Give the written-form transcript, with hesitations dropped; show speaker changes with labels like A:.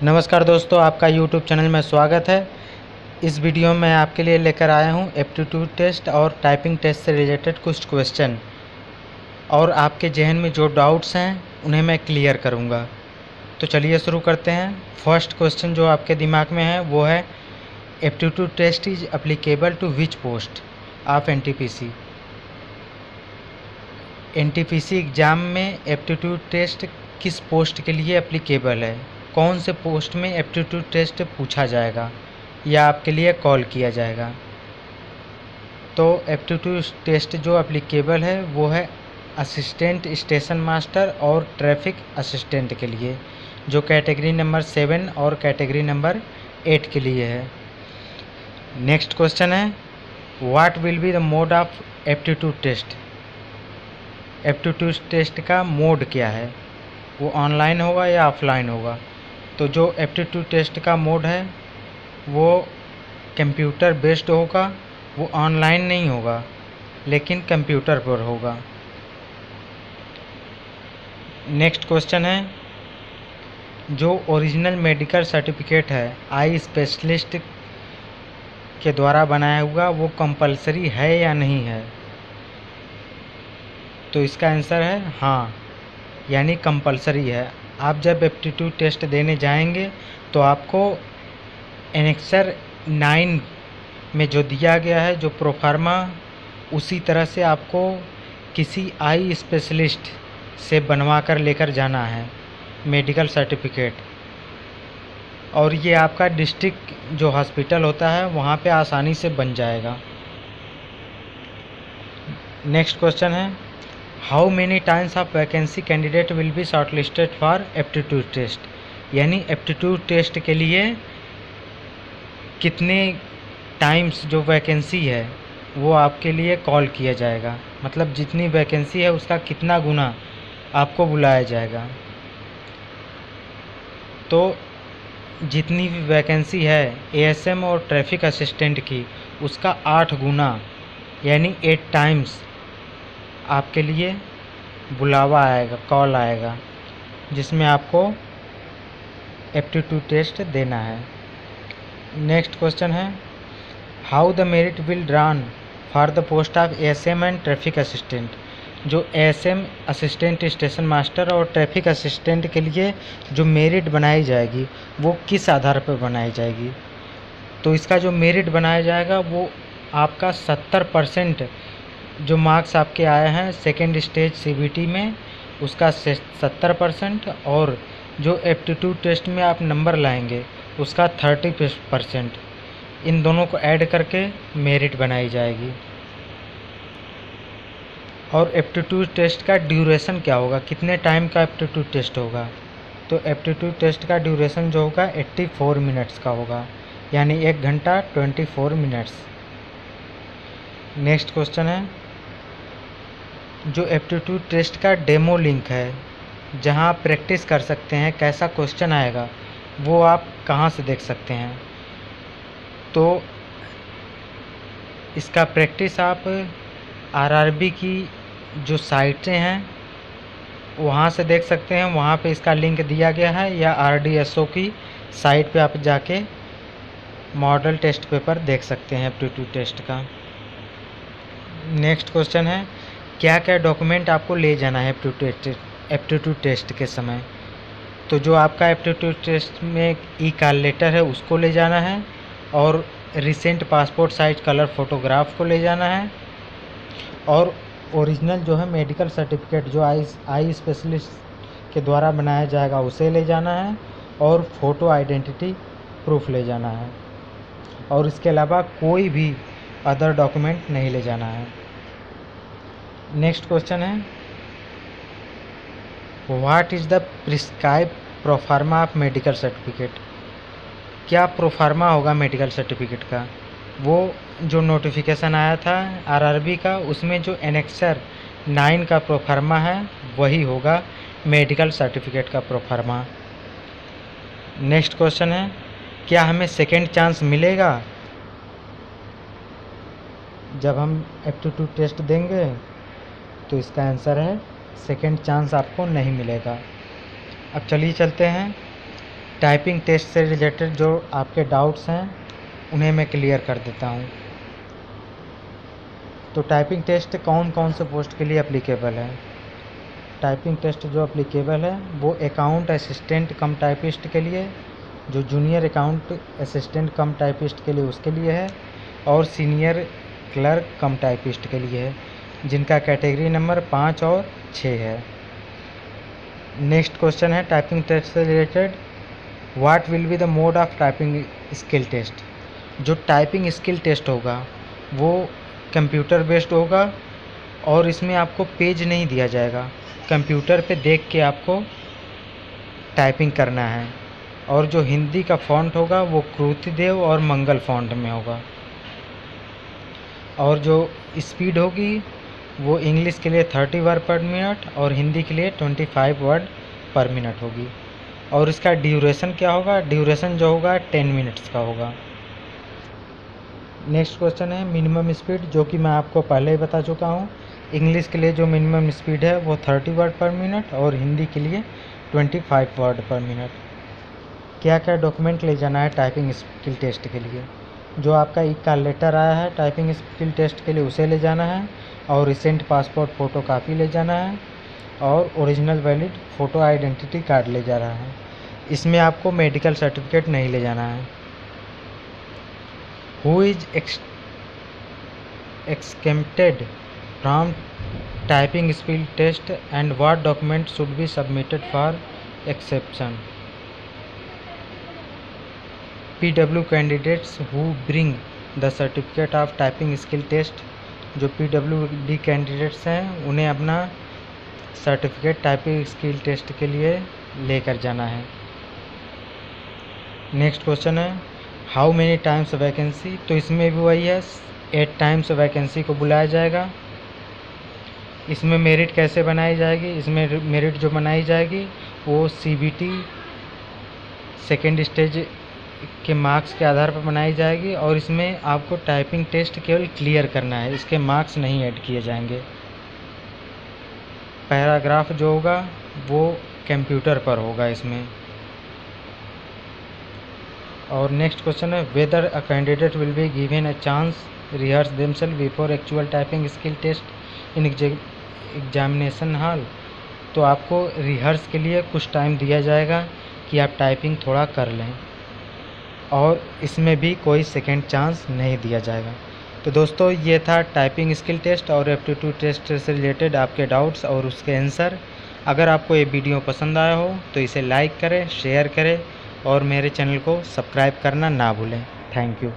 A: नमस्कार दोस्तों, आपका YouTube चैनल में स्वागत है। इस वीडियो में आपके लिए लेकर आया हूं एप्टीट्यूड टेस्ट और टाइपिंग टेस्ट से रिलेटेड कुछ क्वेश्चन, और आपके जहन में जो डाउट्स हैं उन्हें मैं क्लियर करूंगा। तो चलिए शुरू करते हैं। फर्स्ट क्वेश्चन जो आपके दिमाग में है वो है, aptitude test is applicable to which post of NTPC। NTPC exam में एप्टीट्यूड टेस्ट किस पोस्ट के लिए एप्लीकेबल है, कौन से पोस्ट में एप्टीट्यूड टेस्ट पूछा जाएगा या आपके लिए कॉल किया जाएगा। तो एप्टीट्यूड टेस्ट जो एप्लीकेबल है वो है असिस्टेंट स्टेशन मास्टर और ट्रैफिक असिस्टेंट के लिए, जो कैटेगरी नंबर 7 और कैटेगरी नंबर 8 के लिए है। नेक्स्ट क्वेश्चन है, what will be the mode of aptitude test. Aptitude test का मोड क्या है, वो ऑनलाइन होगा या ऑफलाइन होगा। तो जो एप्टीट्यूड टेस्ट का मोड है वो कंप्यूटर बेस्ड होगा, वो ऑनलाइन नहीं होगा लेकिन कंप्यूटर पर होगा। नेक्स्ट क्वेश्चन है, जो ओरिजिनल मेडिकल सर्टिफिकेट है आई स्पेशलिस्ट के द्वारा बनाया हुआ वो कंपलसरी है या नहीं है। तो इसका आंसर है हाँ, यानी कंपलसरी है। आप जब एप्टीट्यूड टेस्ट देने जाएंगे तो आपको एनेक्सर 9 में जो दिया गया है, जो प्रोफार्मा, उसी तरह से आपको किसी आई स्पेशलिस्ट से बनवा कर लेकर जाना है मेडिकल सर्टिफिकेट, और ये आपका डिस्ट्रिक्ट जो हॉस्पिटल होता है वहाँ पे आसानी से बन जाएगा। नेक्स्ट क्वेश्चन है, how many times of vacancy candidate will be shortlisted for aptitude test. यानी एप्टीट्यूड टेस्ट के लिए कितने टाइम्स जो वैकेंसी है वो आपके लिए कॉल किया जाएगा, मतलब जितनी वैकेंसी है उसका कितना गुना आपको बुलाया जाएगा। तो जितनी भी वैकेंसी है ASM और ट्रैफिक असिस्टेंट की, उसका 8 गुना यानी 8 टाइम्स आपके लिए बुलावा आएगा, कॉल आएगा, जिसमें आपको एप्टीट्यूड टेस्ट देना है। नेक्स्ट क्वेश्चन है, how the merit will drawn for the post of ASM and traffic assistant. जो ASM असिस्टेंट स्टेशन मास्टर और ट्रैफिक असिस्टेंट के लिए जो मेरिट बनाई जाएगी वो किस आधार पर बनाई जाएगी। तो इसका जो मेरिट बनाया जाएगा वो आपका 70% जो मार्क्स आपके आए हैं सेकेंड स्टेज CBT में, उसका 70%, और जो एप्टीट्यूड टेस्ट में आप नंबर लाएंगे उसका 30%, इन दोनों को ऐड करके मेरिट बनाई जाएगी। और एप्टीट्यूड टेस्ट का ड्यूरेशन क्या होगा, कितने टाइम का एप्टीट्यूड टेस्ट होगा। तो एप्टीट्यूड टेस्ट का ड्यूरेशन जो होगा 84 मिनट्स का होगा, यानी 1 घंटा 24 मिनट्स। नेक्स्ट क्वेश्चन है, जो एप्टीट्यूड टेस्ट का डेमो लिंक है जहां आप प्रैक्टिस कर सकते हैं कैसा क्वेश्चन आएगा, वो आप कहां से देख सकते हैं। तो इसका प्रैक्टिस आप RRB की जो साइटें हैं वहां से देख सकते हैं, वहां पे इसका लिंक दिया गया है, या RDSO की साइट पे आप जाके मॉडल टेस्ट पेपर देख सकते हैं एप्टीट्यूड टेस्ट का। नेक्स्ट क्वेश्चन है, क्या क्या डॉक्यूमेंट आपको ले जाना है एप्टीट्यूड टेस्ट के समय। तो जो आपका एप्टीट्यूड टेस्ट में ई-कॉल लेटर है उसको ले जाना है, और recent passport size colour photograph को ले जाना है, और ओरिजिनल जो है मेडिकल सर्टिफिकेट जो आई स्पेशलिस्ट के द्वारा बनाया जाएगा उसे ले जाना है, और फ़ोटो आइडेंटिटी प्रूफ ले जाना है, और इसके अलावा कोई भी अदर डॉक्यूमेंट नहीं ले जाना है। नेक्स्ट क्वेश्चन है, what is the prescribe proforma of medical certificate. क्या प्रोफार्मा होगा मेडिकल सर्टिफिकेट का। वो जो नोटिफिकेशन आया था RRB का, उसमें जो एनेक्सर 9 का प्रोफार्मा है वही होगा मेडिकल सर्टिफिकेट का प्रोफार्मा। नेक्स्ट क्वेश्चन है, क्या हमें सेकेंड चांस मिलेगा जब हम एप्टीट्यूड टेस्ट देंगे। तो इसका आंसर है सेकेंड चांस आपको नहीं मिलेगा। अब चलिए चलते हैं टाइपिंग टेस्ट से रिलेटेड जो आपके डाउट्स हैं उन्हें मैं क्लियर कर देता हूँ। तो टाइपिंग टेस्ट कौन कौन से पोस्ट के लिए एप्लीकेबल है? टाइपिंग टेस्ट जो एप्लीकेबल है वो अकाउंट असिस्टेंट कम टाइपिस्ट के लिए, जो जूनियर अकाउंट असिस्टेंट कम टाइपिस्ट के लिए उसके लिए है, और सीनियर क्लर्क कम टाइपिस्ट के लिए है, जिनका कैटेगरी नंबर 5 और 6 है। नेक्स्ट क्वेश्चन है टाइपिंग टेस्ट से related, what will be the mode of typing skill test? जो टाइपिंग स्किल टेस्ट होगा वो कंप्यूटर बेस्ड होगा और इसमें आपको पेज नहीं दिया जाएगा, कंप्यूटर पे देख के आपको टाइपिंग करना है। और जो हिंदी का फॉन्ट होगा वो कृतिदेव और मंगल फॉन्ट में होगा। और जो स्पीड होगी वो इंग्लिश के लिए 30 वर्ड पर मिनट और हिंदी के लिए 25 वर्ड पर मिनट होगी। और इसका ड्यूरेशन क्या होगा? ड्यूरेशन जो होगा 10 मिनट्स का होगा। नेक्स्ट क्वेश्चन है मिनिमम स्पीड, जो कि मैं आपको पहले ही बता चुका हूँ। इंग्लिश के लिए जो मिनिमम स्पीड है वो 30 वर्ड पर मिनट और हिंदी के लिए 25 वर्ड पर मिनट। क्या क्या डॉक्यूमेंट ले जाना है टाइपिंग स्किल टेस्ट के लिए? जो आपका का लेटर आया है टाइपिंग स्किल टेस्ट के लिए उसे ले जाना है, और रिसेंट पासपोर्ट फ़ोटो कापी ले जाना है, और original valid photo identity card ले जा रहा है। इसमें आपको मेडिकल सर्टिफिकेट नहीं ले जाना है। Who is exempted from typing skill test and what document should be submitted for exception? PW candidates who bring the certificate of typing skill test, जो PWD कैंडिडेट्स हैं उन्हें अपना सर्टिफिकेट टाइपिंग स्किल टेस्ट के लिए लेकर जाना है। Next question है हाउ मेनी टाइम्स वैकेंसी? तो इसमें भी वही है, 8 टाइम्स वैकेंसी को बुलाया जाएगा। इसमें मेरिट कैसे बनाई जाएगी? इसमें मेरिट जो बनाई जाएगी वो CBT सेकेंड स्टेज के मार्क्स के आधार पर बनाई जाएगी, और इसमें आपको टाइपिंग टेस्ट केवल क्लियर करना है, इसके मार्क्स नहीं ऐड किए जाएंगे। पैराग्राफ जो होगा वो कंप्यूटर पर होगा इसमें। और नेक्स्ट क्वेश्चन है whether a candidate will be given a chance rehearse themselves before actual typing skill test in examination hall? तो आपको रिहर्स के लिए कुछ टाइम दिया जाएगा कि आप टाइपिंग थोड़ा कर लें, और इसमें भी कोई सेकेंड चांस नहीं दिया जाएगा। तो दोस्तों ये था टाइपिंग स्किल टेस्ट और एप्टीट्यूड टेस्ट से रिलेटेड आपके डाउट्स और उसके आंसर। अगर आपको ये वीडियो पसंद आया हो तो इसे लाइक करें, शेयर करें और मेरे चैनल को सब्सक्राइब करना ना भूलें। Thank you.